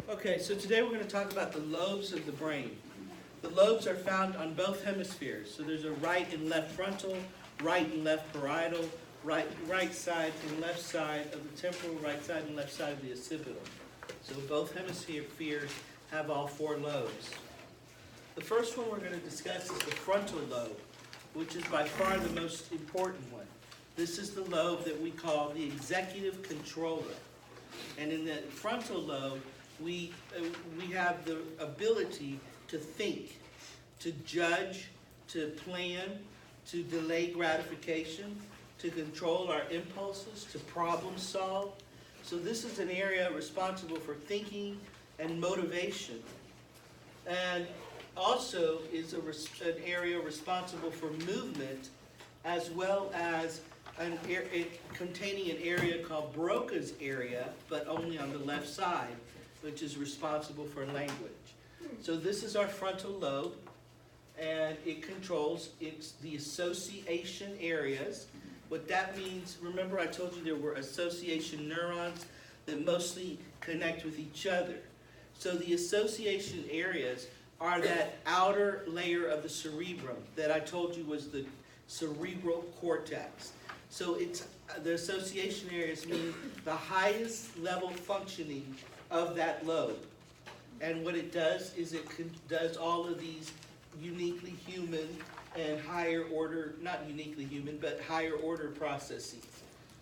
Okay, so today we're going to talk about the lobes of the brain. The lobes are found on both hemispheres. So there's a right and left frontal, right and left parietal, right side and left side of the temporal, right side and left side of the occipital. So both hemispheres have all four lobes. The first one we're going to discuss is the frontal lobe, which is by far the most important one. This is the lobe that we call the executive controller. And in the frontal lobe, we have the ability to think, to judge, to plan, to delay gratification, to control our impulses, to problem solve. So this is an area responsible for thinking and motivation. And also is an area responsible for movement, as well as containing an area called Broca's area, but only on the left side, which is responsible for language. So this is our frontal lobe, and it controls the association areas. What that means, remember I told you there were association neurons that mostly connect with each other. So the association areas are that outer layer of the cerebrum that I told you was the cerebral cortex. So it's the association areas mean the highest level functioning of that lobe. And what it does is it does all of these uniquely human and higher order, not uniquely human, but higher order processes,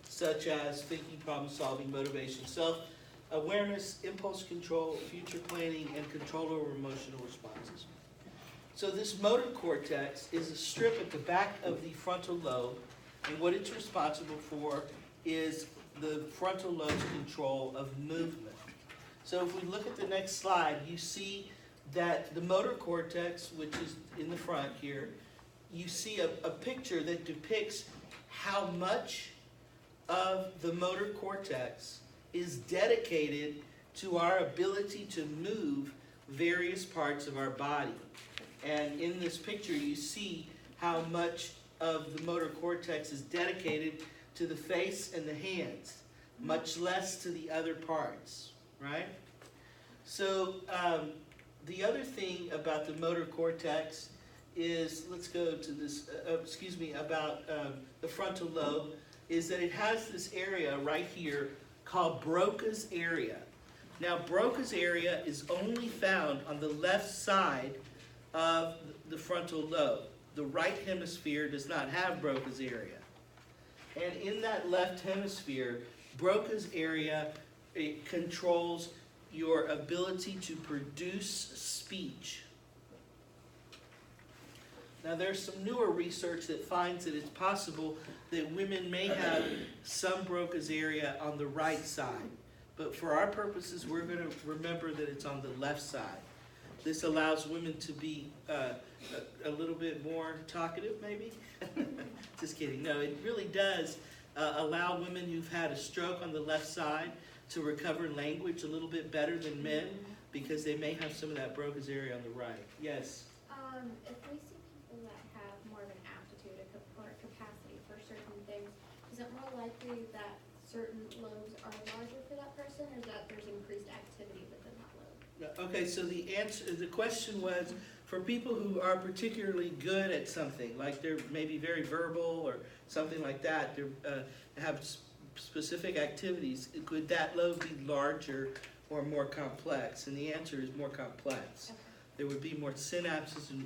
such as thinking, problem solving, motivation, self-awareness, impulse control, future planning, and control over emotional responses. So this motor cortex is a strip at the back of the frontal lobe, and what it's responsible for is the frontal lobe's control of movement. So if we look at the next slide, you see that the motor cortex, which is in the front here, you see a picture that depicts how much of the motor cortex is dedicated to our ability to move various parts of our body. And in this picture, you see how much of the motor cortex is dedicated to the face and the hands, much less to the other parts, right? So the other thing about the motor cortex is, let's go to this, about the frontal lobe, is that it has this area right here called Broca's area. Now, Broca's area is only found on the left side of the frontal lobe. The right hemisphere does not have Broca's area. And in that left hemisphere, Broca's area, it controls your ability to produce speech. Now there's some newer research that finds that it's possible that women may have some Broca's area on the right side. But for our purposes, we're going to remember that it's on the left side. This allows women to be a little bit more talkative, maybe? Just kidding. No, it really does allow women who've had a stroke on the left side to recover language a little bit better than men, because they may have some of that Broca's area on the right. Yes? If we see people that have more of an aptitude or a capacity for certain things, is it more likely that certain lobes are larger for that person, or that there's increased activity within that lobe? Okay, so the question was, for people who are particularly good at something, like they're maybe very verbal or something like that, they have specific activities, could that lobe be larger or more complex? And the answer is more complex. Okay. There would be more synapses and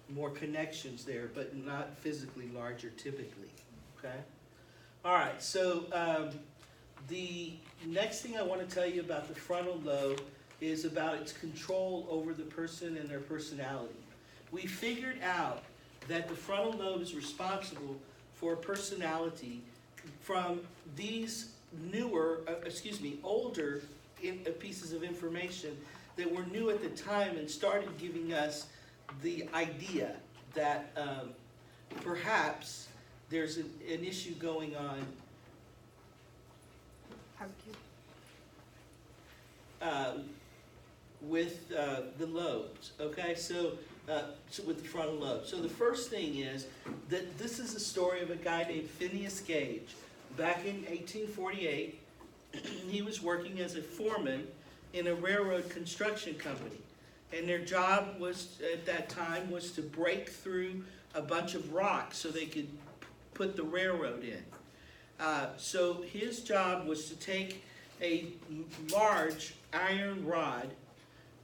more connections there, but not physically larger typically. Okay? All right, so the next thing I want to tell you about the frontal lobe is about its control over the person and their personality. We figured out that the frontal lobe is responsible for personality from these older pieces of information that were new at the time and started giving us the idea that perhaps there's an issue going on with the lobes, okay? So with the frontal lobe. So the first thing is that this is the story of a guy named Phineas Gage. Back in 1848, he was working as a foreman in a railroad construction company. And their job was, at that time, was to break through a bunch of rocks so they could put the railroad in. So his job was to take a large iron rod,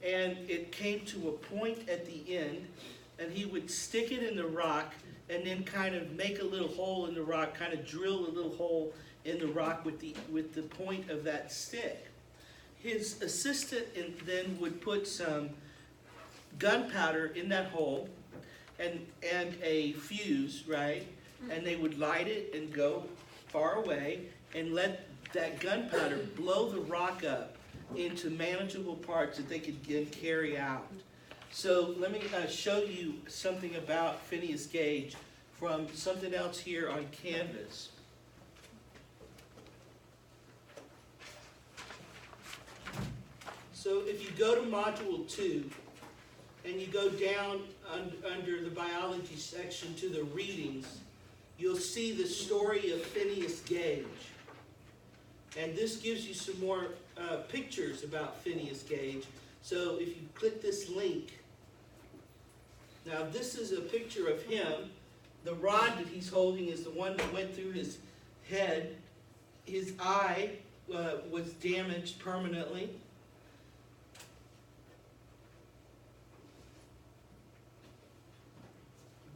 and it came to a point at the end, and he would stick it in the rock and then kind of make a little hole in the rock, kind of drill a little hole in the rock with the point of that stick. His assistant then would put some gunpowder in that hole and a fuse, right? And they would light it and go far away and let that gunpowder blow the rock up into manageable parts that they could then carry out. So let me show you something about Phineas Gage from something else here on canvas. So if you go to Module 2 and you go down under the biology section to the readings, you'll see the story of Phineas Gage. And this gives you some more pictures about Phineas Gage. So if you click this link, now this is a picture of him. The rod that he's holding is the one that went through his head. His eye was damaged permanently.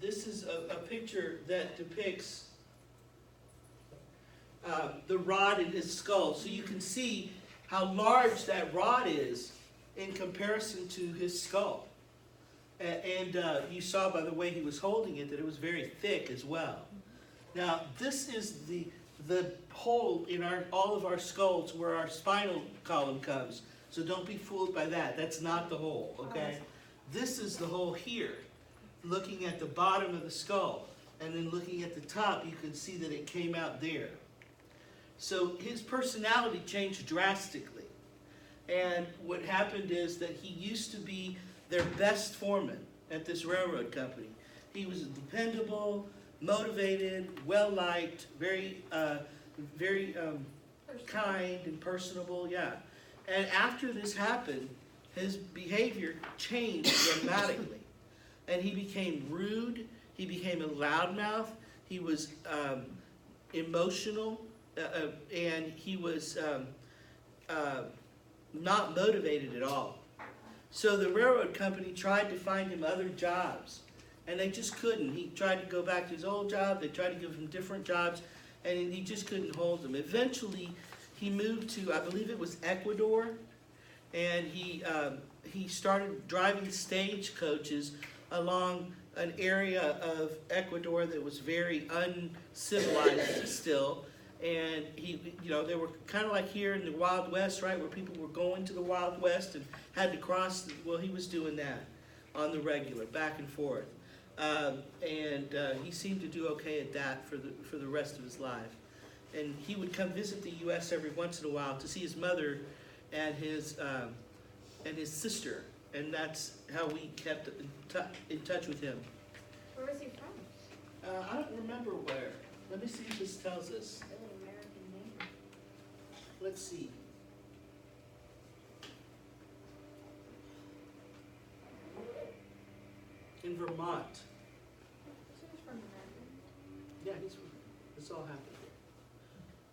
This is a picture that depicts the rod in his skull. So you can see how large that rod is in comparison to his skull. And you saw by the way he was holding it that it was very thick as well. Now this is the hole in all of our skulls where our spinal column comes. So don't be fooled by that. That's not the hole, okay? This is the hole here, looking at the bottom of the skull. And then looking at the top, you can see that it came out there. So his personality changed drastically. And what happened is that he used to be their best foreman at this railroad company. He was dependable, motivated, well-liked, very kind and personable, yeah. And after this happened, his behavior changed dramatically. And he became rude, he became a loudmouth, he was emotional, and he was not motivated at all. So the railroad company tried to find him other jobs, and they just couldn't. He tried to go back to his old job, they tried to give him different jobs, and he just couldn't hold them. Eventually, he moved to, I believe it was Ecuador, and he started driving stagecoaches along an area of Ecuador that was very uncivilized still. And they were kind of like here in the Wild West, right, where people were going to the Wild West and had to cross. Well, he was doing that on the regular, back and forth, and he seemed to do okay at that for the rest of his life. And he would come visit the U.S. every once in a while to see his mother and his sister, and that's how we kept in touch with him. Where was he from? I don't remember where. Let me see if this tells us. Really American name. Let's see. In Vermont. He was from America. Yeah, this all happened here.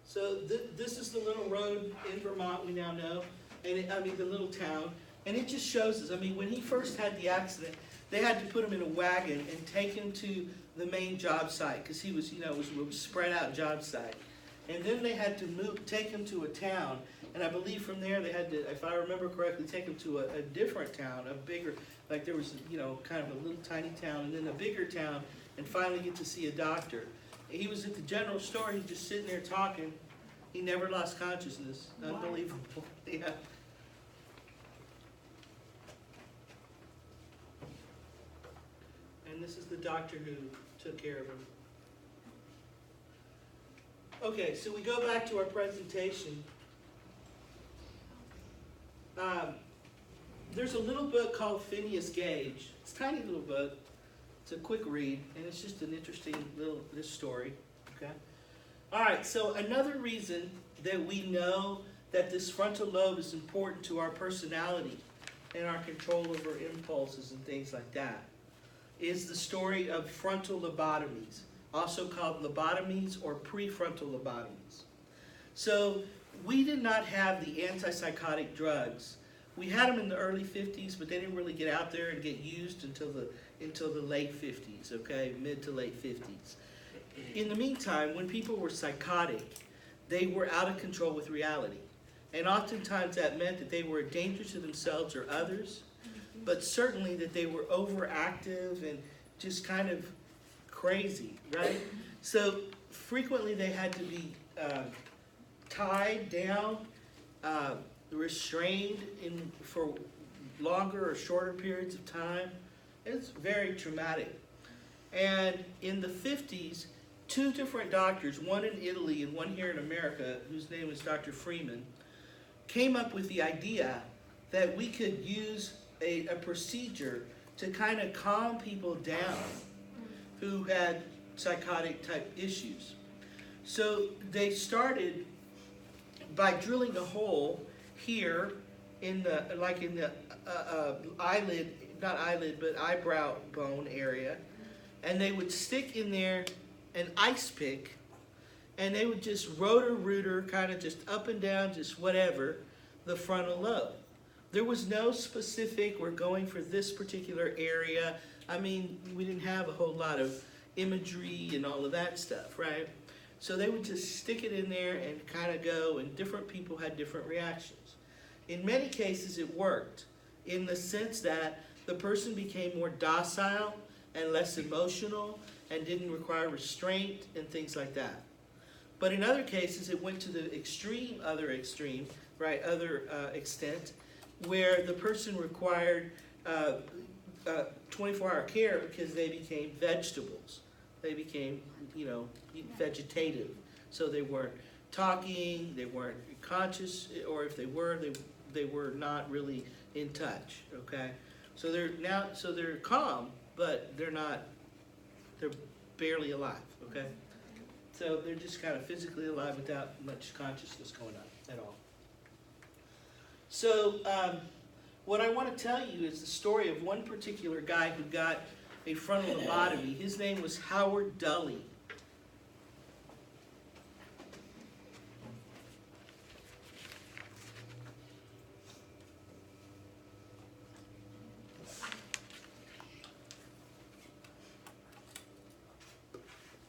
So this is the little road in Vermont we now know, and the little town, and it just shows us. I mean, when he first had the accident, they had to put him in a wagon and take him to the main job site because he was, it was a spread out job site. And then they had to take him to a town, and I believe from there they had to, if I remember correctly, take him to a different town, a bigger, like there was, kind of a little tiny town, and then a bigger town, and finally get to see a doctor. He was at the general store, he's just sitting there talking. He never lost consciousness. Wow. Unbelievable. Yeah. And this is the doctor who took care of him. Okay, so we go back to our presentation. There's a little book called Phineas Gage. It's a tiny little book. It's a quick read, and it's just an interesting this story. Okay. All right. So another reason that we know that this frontal lobe is important to our personality and our control over impulses and things like that, is the story of frontal lobotomies, also called lobotomies or prefrontal lobotomies. So we did not have the antipsychotic drugs. We had them in the early 50s, but they didn't really get out there and get used until the late 50s, okay, mid to late 50s. In the meantime, when people were psychotic, they were out of control with reality. And oftentimes that meant that they were a danger to themselves or others, but certainly that they were overactive and just kind of crazy, right? So frequently they had to be tied down, restrained for longer or shorter periods of time. It's very traumatic. And in the 50s, two different doctors, one in Italy and one here in America, whose name is Dr. Freeman, came up with the idea that we could use a procedure to kind of calm people down who had psychotic type issues. So they started by drilling a hole here in the eyelid, not eyelid, but eyebrow bone area, and they would stick in there an ice pick, and they would just rotor-rooter, kind of just up and down, just whatever, the frontal lobe. There was no specific, we're going for this particular area. I mean, we didn't have a whole lot of imagery and all of that stuff, right? So they would just stick it in there and kind of go, and different people had different reactions. In many cases, it worked in the sense that the person became more docile and less emotional and didn't require restraint and things like that. But in other cases, it went to the other extreme, right, extent, where the person required 24-hour care because they became vegetables. They became, vegetative. So they weren't talking, they weren't conscious, or if they were, they were not really in touch, okay? So they're calm, but they're barely alive, okay? So they're just kind of physically alive without much consciousness going on at all. So what I want to tell you is the story of one particular guy who got a frontal lobotomy. His name was Howard Dully.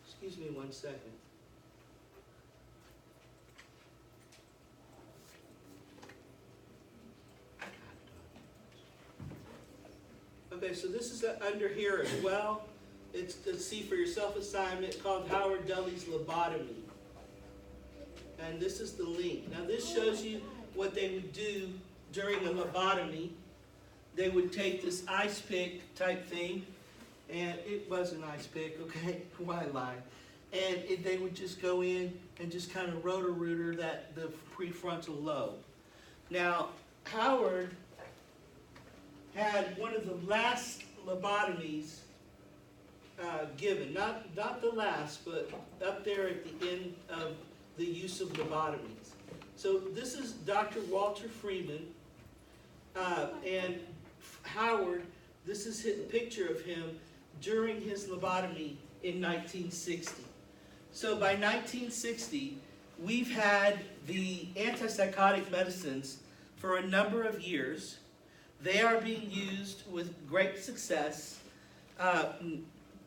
Excuse me 1 second. Okay, so this is under here as well. It's the see for yourself assignment called Howard Dully's lobotomy. And this is the link. Now this shows you what they would do during a lobotomy. They would take this ice pick type thing, and it was an ice pick, okay? Why lie? And they would just go in and just kind of rotor-rooter the prefrontal lobe. Now, Howard had one of the last lobotomies given. Not the last, but up there at the end of the use of lobotomies. So this is Dr. Walter Freeman, and Howard, this is his picture of him during his lobotomy in 1960. So by 1960, we've had the antipsychotic medicines for a number of years. They are being used with great success,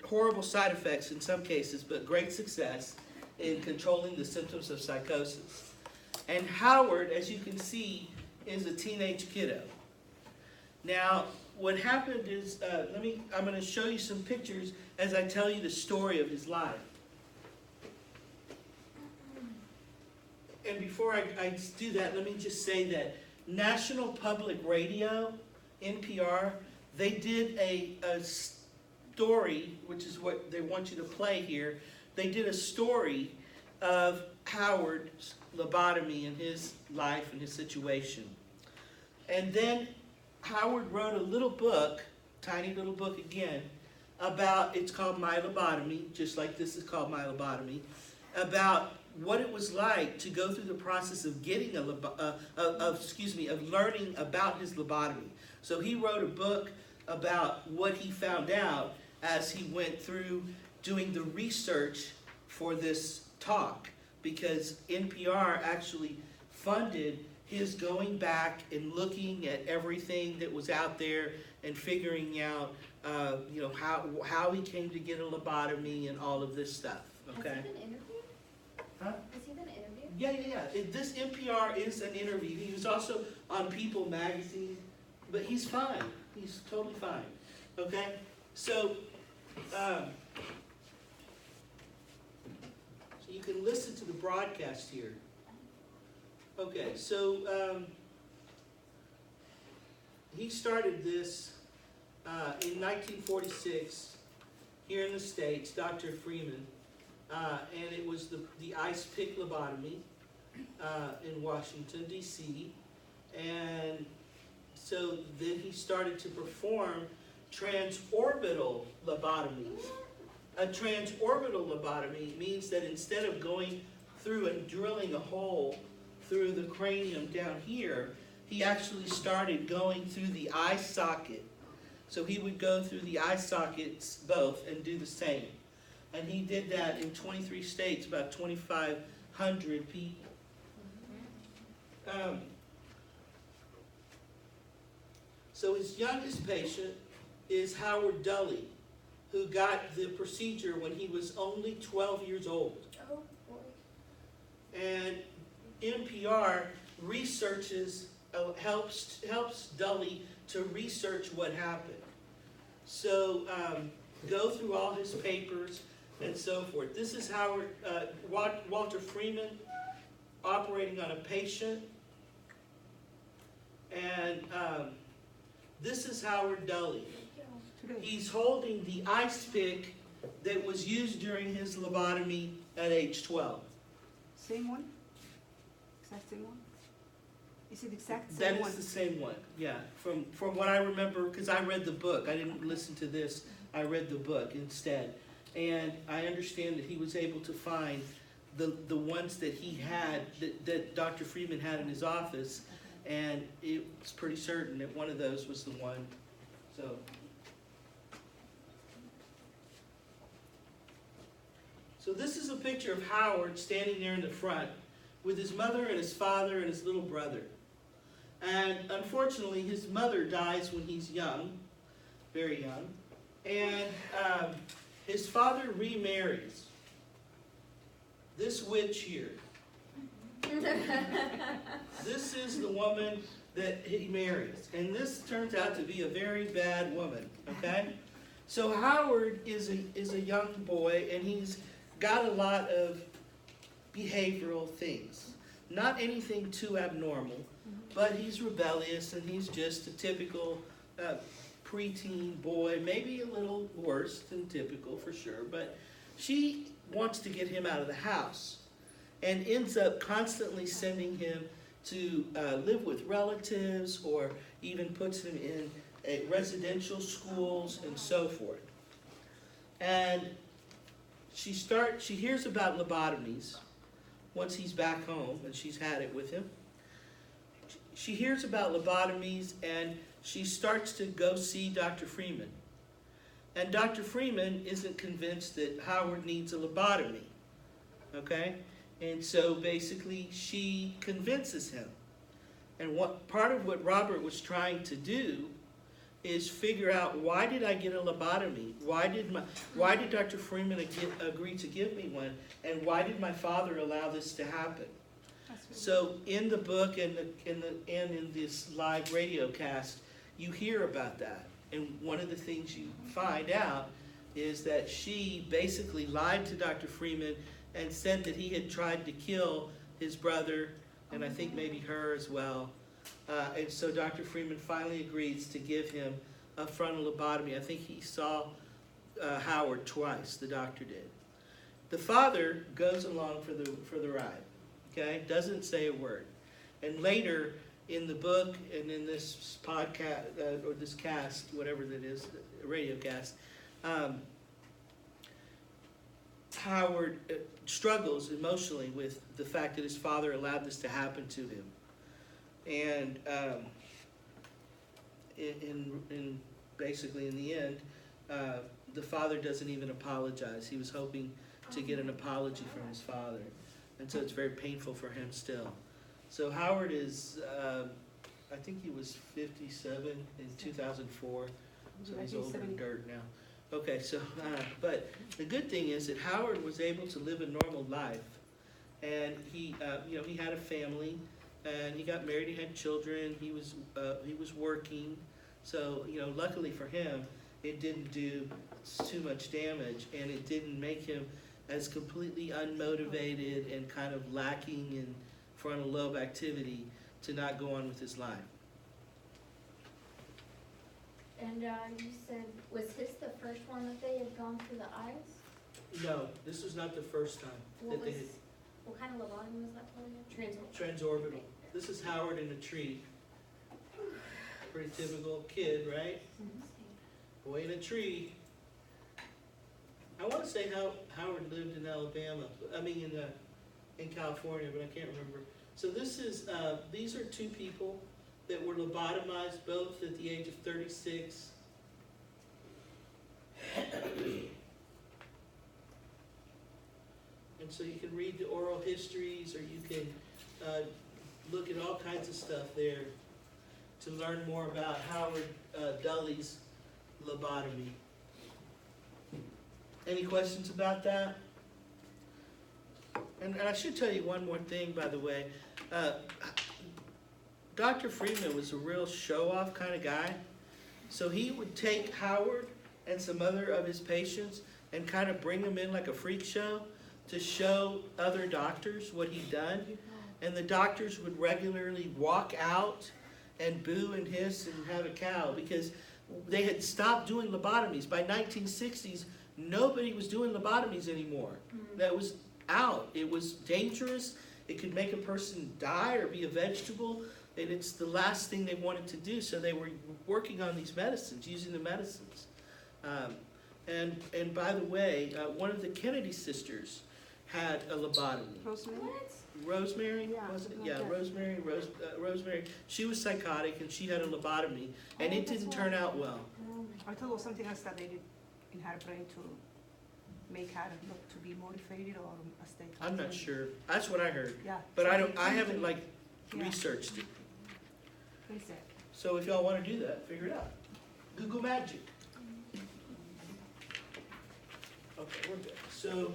horrible side effects in some cases, but great success in controlling the symptoms of psychosis. And Howard, as you can see, is a teenage kiddo. Now, what happened is, I'm going to show you some pictures as I tell you the story of his life. And before I do that, let me just say that National Public Radio, NPR, they did a story, which is what they want you to play here. They did a story of Howard's lobotomy and his life and his situation. And then Howard wrote a little book, tiny little book again, about, it's called My Lobotomy, just like this is called My Lobotomy, about what it was like to go through the process of getting of learning about his lobotomy. So he wrote a book about what he found out as he went through doing the research for this talk, because NPR actually funded his going back and looking at everything that was out there and figuring out, how he came to get a lobotomy and all of this stuff. Okay. Has he been interviewed? Huh? Has he been interviewed? Yeah. This NPR is an interview. He was also on People magazine, but he's fine. He's totally fine. Okay? So you can listen to the broadcast here. Okay, so he started this in 1946 here in the States, Dr. Freeman, and it was the ice pick lobotomy in Washington, D.C., and so then he started to perform transorbital lobotomies. A transorbital lobotomy means that instead of going through and drilling a hole through the cranium down here, he actually started going through the eye socket. So he would go through the eye sockets both and do the same. And he did that in 23 states, about 2,500 people. So his youngest patient is Howard Dully, who got the procedure when he was only 12 years old. Oh, boy. And NPR researches, helps Dully to research what happened. So go through all his papers and so forth. This is Howard, Walter Freeman operating on a patient. And this is Howard Dully. He's holding the ice pick that was used during his lobotomy at age 12. Same one? Exact same one? Is it exact same That one? is the same one, yeah. From what I remember, because I read the book. I didn't listen to this. I read the book instead. And I understand that he was able to find the ones that he had, that Dr. Freeman had in his office. And it's pretty certain that one of those was the one. So this is a picture of Howard standing there in the front with his mother and his father and his little brother. And unfortunately, his mother dies when he's young, very young. And his father remarries this witch here. This is the woman that he marries. And this turns out to be a very bad woman, okay? So Howard is a young boy, and he's got a lot of behavioral things. Not anything too abnormal, but he's rebellious, and he's just a typical preteen boy, maybe a little worse than typical for sure, but she wants to get him out of the house and ends up constantly sending him to live with relatives, or even puts him in residential schools and so forth. And she hears about lobotomies once he's back home, and she's had it with him. She hears about lobotomies, and she starts to go see Dr. Freeman. And Dr. Freeman isn't convinced that Howard needs a lobotomy, okay? And so basically she convinces him. And part of what Robert was trying to do is figure out, why did I get a lobotomy? Why did Dr. Freeman agree to give me one? And why did my father allow this to happen? So in the book and in this live radio cast, you hear about that. And one of the things you find out is that she basically lied to Dr. Freeman and said that he had tried to kill his brother, and I think maybe her as well. And so Dr. Freeman finally agrees to give him a frontal lobotomy. I think he saw Howard twice, the doctor did. The father goes along for the ride, okay? Doesn't say a word. And later in the book and in this podcast, or this cast, whatever that is, radio cast, Howard struggles emotionally with the fact that his father allowed this to happen to him. And basically in the end, the father doesn't even apologize. He was hoping to get an apology from his father. And so it's very painful for him still. So Howard is, I think he was 57 in 2004, so he's older than dirt now. Okay, so, but the good thing is that Howard was able to live a normal life. And he, he had a family, and he got married, he had children, he was working. So, luckily for him, it didn't do too much damage, and it didn't make him as completely unmotivated and kind of lacking in frontal lobe activity to not go on with his life. And you said, was his the first one that they had gone through the eyes? No, this was not the first time that they had. What kind of lobotomy was that called again? Transorbital. This is Howard in a tree. Pretty typical kid, right? Boy in a tree. I want to say how Howard lived in Alabama. In California, but I can't remember. So this is these are two people that were lobotomized, both at the age of 36. And so you can read the oral histories, or you can look at all kinds of stuff there to learn more about Howard Dully's lobotomy. Any questions about that? And I should tell you one more thing, by the way. Dr. Freeman was a real show-off kind of guy. So he would take Howard and some other of his patients and kind of bring them in like a freak show to show other doctors what he'd done. And the doctors would regularly walk out and boo and hiss and have a cow because they had stopped doing lobotomies. By 1960s, nobody was doing lobotomies anymore. That was out. It was dangerous. It could make a person die or be a vegetable. And it's the last thing they wanted to do. So they were working on these medicines, using the medicines. And by the way, one of the Kennedy sisters had a lobotomy. Rosemary? Rosemary, Yeah, was it? something Yeah, like that. Rosemary. She was psychotic and she had a lobotomy, and it didn't turn out well. I thought it was something else that they did in her brain to make her look to be motivated or a state. I'm not sure. That's what I heard. Yeah. But I something- haven't something- yeah. researched it. Exactly. So if y'all want to do that, figure it out. Google Magic. Okay, we're good. So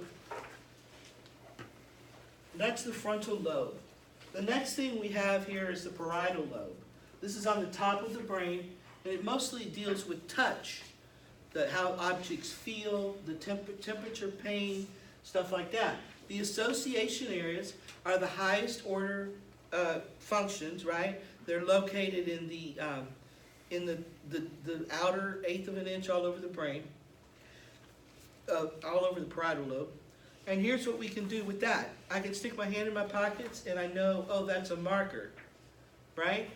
that's the frontal lobe. The next thing we have here is the parietal lobe. This is on the top of the brain, and it mostly deals with touch, how objects feel, the temperature, pain, stuff like that. The association areas are the highest order functions, right? They're located in the outer eighth of an inch all over the brain, all over the parietal lobe. And here's what we can do with that. I can stick my hand in my pockets and I know, oh, that's a marker, right?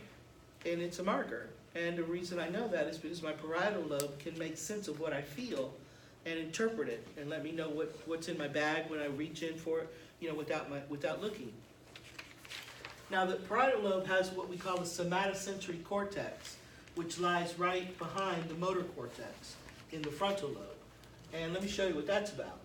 And it's a marker. And the reason I know that is because my parietal lobe can make sense of what I feel and interpret it and let me know what's in my bag when I reach in for it, without looking. Now the parietal lobe has what we call the somatosensory cortex, which lies right behind the motor cortex in the frontal lobe. And let me show you what that's about.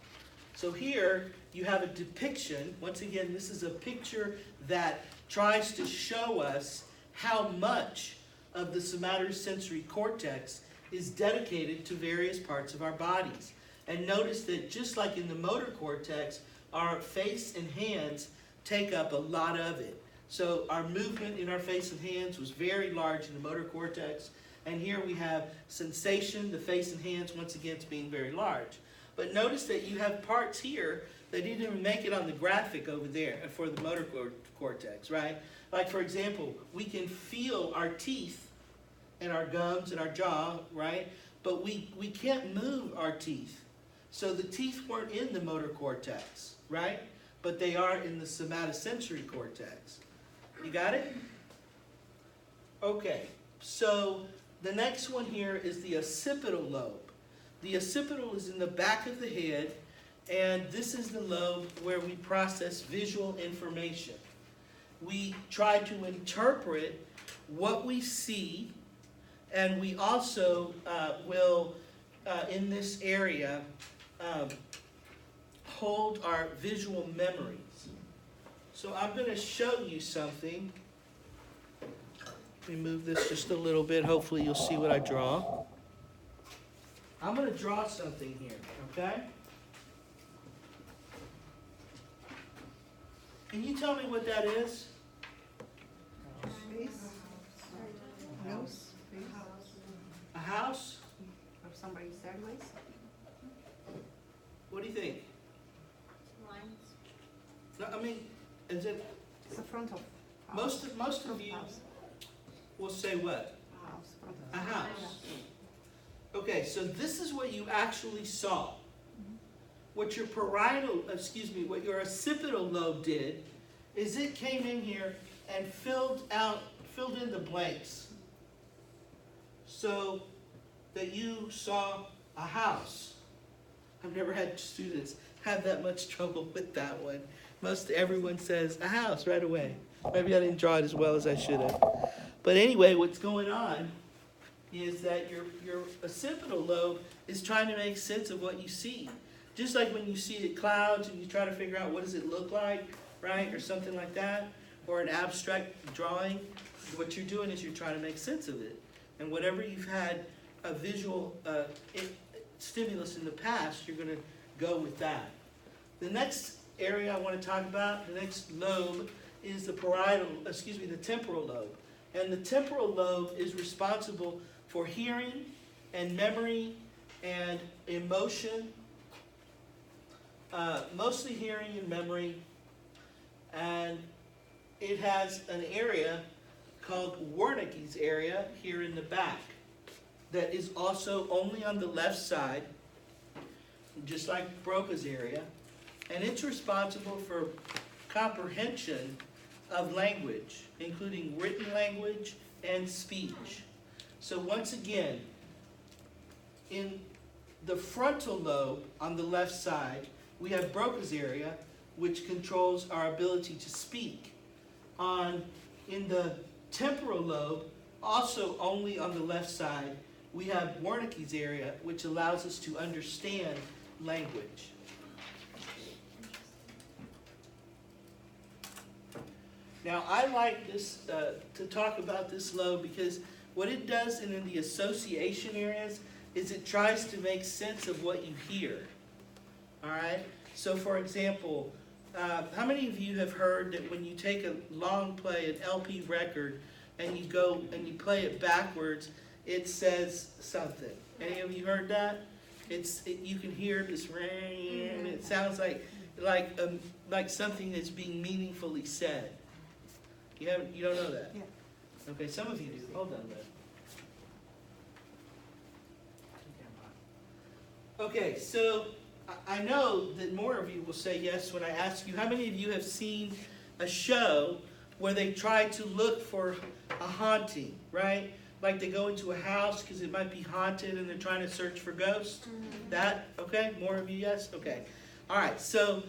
So here you have a depiction. Once again, this is a picture that tries to show us how much of the somatosensory cortex is dedicated to various parts of our bodies. And notice that just like in the motor cortex, our face and hands take up a lot of it. So our movement in our face and hands was very large in the motor cortex. And here we have sensation, the face and hands, once again, being very large. But notice that you have parts here that didn't even make it on the graphic over there for the motor cortex, right? Like, for example, we can feel our teeth and our gums and our jaw, right? But we can't move our teeth. So the teeth weren't in the motor cortex, right? But they are in the somatosensory cortex. You got it? Okay, so the next one here is the occipital lobe. The occipital is in the back of the head, And this is the lobe where we process visual information. We try to interpret what we see, and we also will, in this area, hold our visual memories. So I'm going to show you something. Let me move this just a little bit. Hopefully you'll see what I draw. I'm going to draw something here, okay? Can you tell me what that is? Face, nose, face, A house? or somebody sideways. What do you think? Lines. No, I mean, is it, It's the front of house. most of Front you house. will say what? House, front A of house. Okay, so this is what you actually saw. What your what your occipital lobe did is it came in here and filled in the blanks so that you saw a house. I've never had students have that much trouble with that one. Most everyone says a house right away. Maybe I didn't draw it as well as I should have. But anyway, what's going on is that your occipital lobe is trying to make sense of what you see. Just like when you see the clouds and you try to figure out what does it look like, right? Or something like that, or an abstract drawing, what you're doing is you're trying to make sense of it. And whatever you've had a visual stimulus in the past, you're going to go with that. The next area I want to talk about, the next lobe, is the temporal lobe. And the temporal lobe is responsible for hearing and memory and emotion, mostly hearing and memory. And it has an area called Wernicke's area here in the back that is also only on the left side, just like Broca's area. And it's responsible for comprehension of language, including written language and speech. So once again, in the frontal lobe on the left side, we have Broca's area, which controls our ability to speak. In the temporal lobe, also only on the left side, we have Wernicke's area, which allows us to understand language. Now, I like this to talk about this lobe because what it does in the association areas is it tries to make sense of what you hear. All right? So, for example, how many of you have heard that when you take a long play, an LP record, and you go and you play it backwards, it says something? Any of you heard that? You can hear this ring, and it sounds like something that's being meaningfully said. You don't know that? Yeah. Okay, some of you do. Hold on a minute. Okay, so I know that more of you will say yes when I ask you, how many of you have seen a show where they try to look for a haunting, right? Like they go into a house because it might be haunted and they're trying to search for ghosts? That, okay? More of you, yes? Okay. All right, so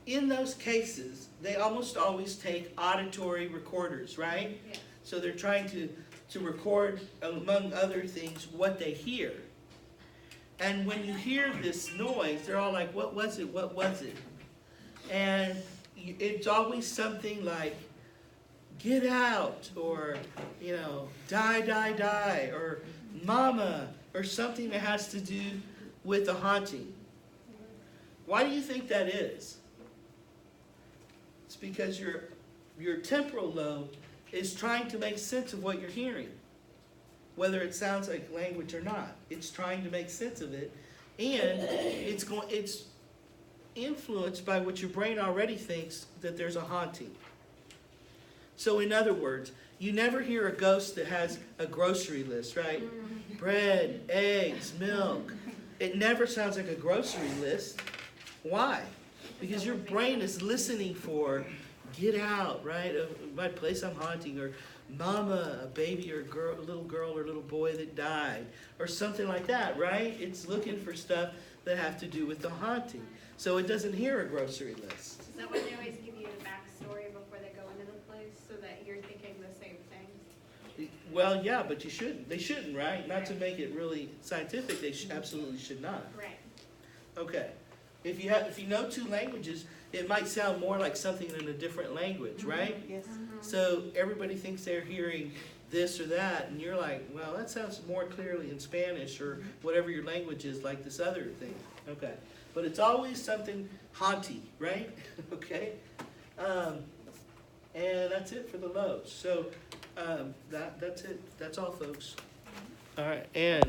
in those cases, they almost always take auditory recorders, right? Yeah. So they're trying to record, among other things, what they hear. And when you hear this noise, they're all like, what was it? What was it? And it's always something like, get out, or, die, die, die, or mama, or something that has to do with a haunting. Why do you think that is? It's because your temporal lobe is trying to make sense of what you're hearing. Whether it sounds like language or not. It's trying to make sense of it. And it's influenced by what your brain already thinks that there's a haunting. So in other words, you never hear a ghost that has a grocery list, right? Bread, eggs, milk. It never sounds like a grocery list. Why? Because your brain is listening for, get out, right? My place I'm haunting, or mama, a baby or a little girl or little boy that died, or something like that, right? It's looking for stuff that have to do with the haunting. So it doesn't hear a grocery list. Is that why they always give you the backstory before they go into the place, so that you're thinking the same thing? Well, yeah, but you shouldn't. They shouldn't, right? Not to make it really scientific, they absolutely should not. Right. Okay. If you know two languages, it might sound more like something in a different language, right? Yes. So everybody thinks they're hearing this or that, and you're like, well, that sounds more clearly in Spanish or whatever your language is, like this other thing. Okay. But it's always something haunty, right? Okay. And that's it for the Lobes. So that's it. That's all, folks. All right. And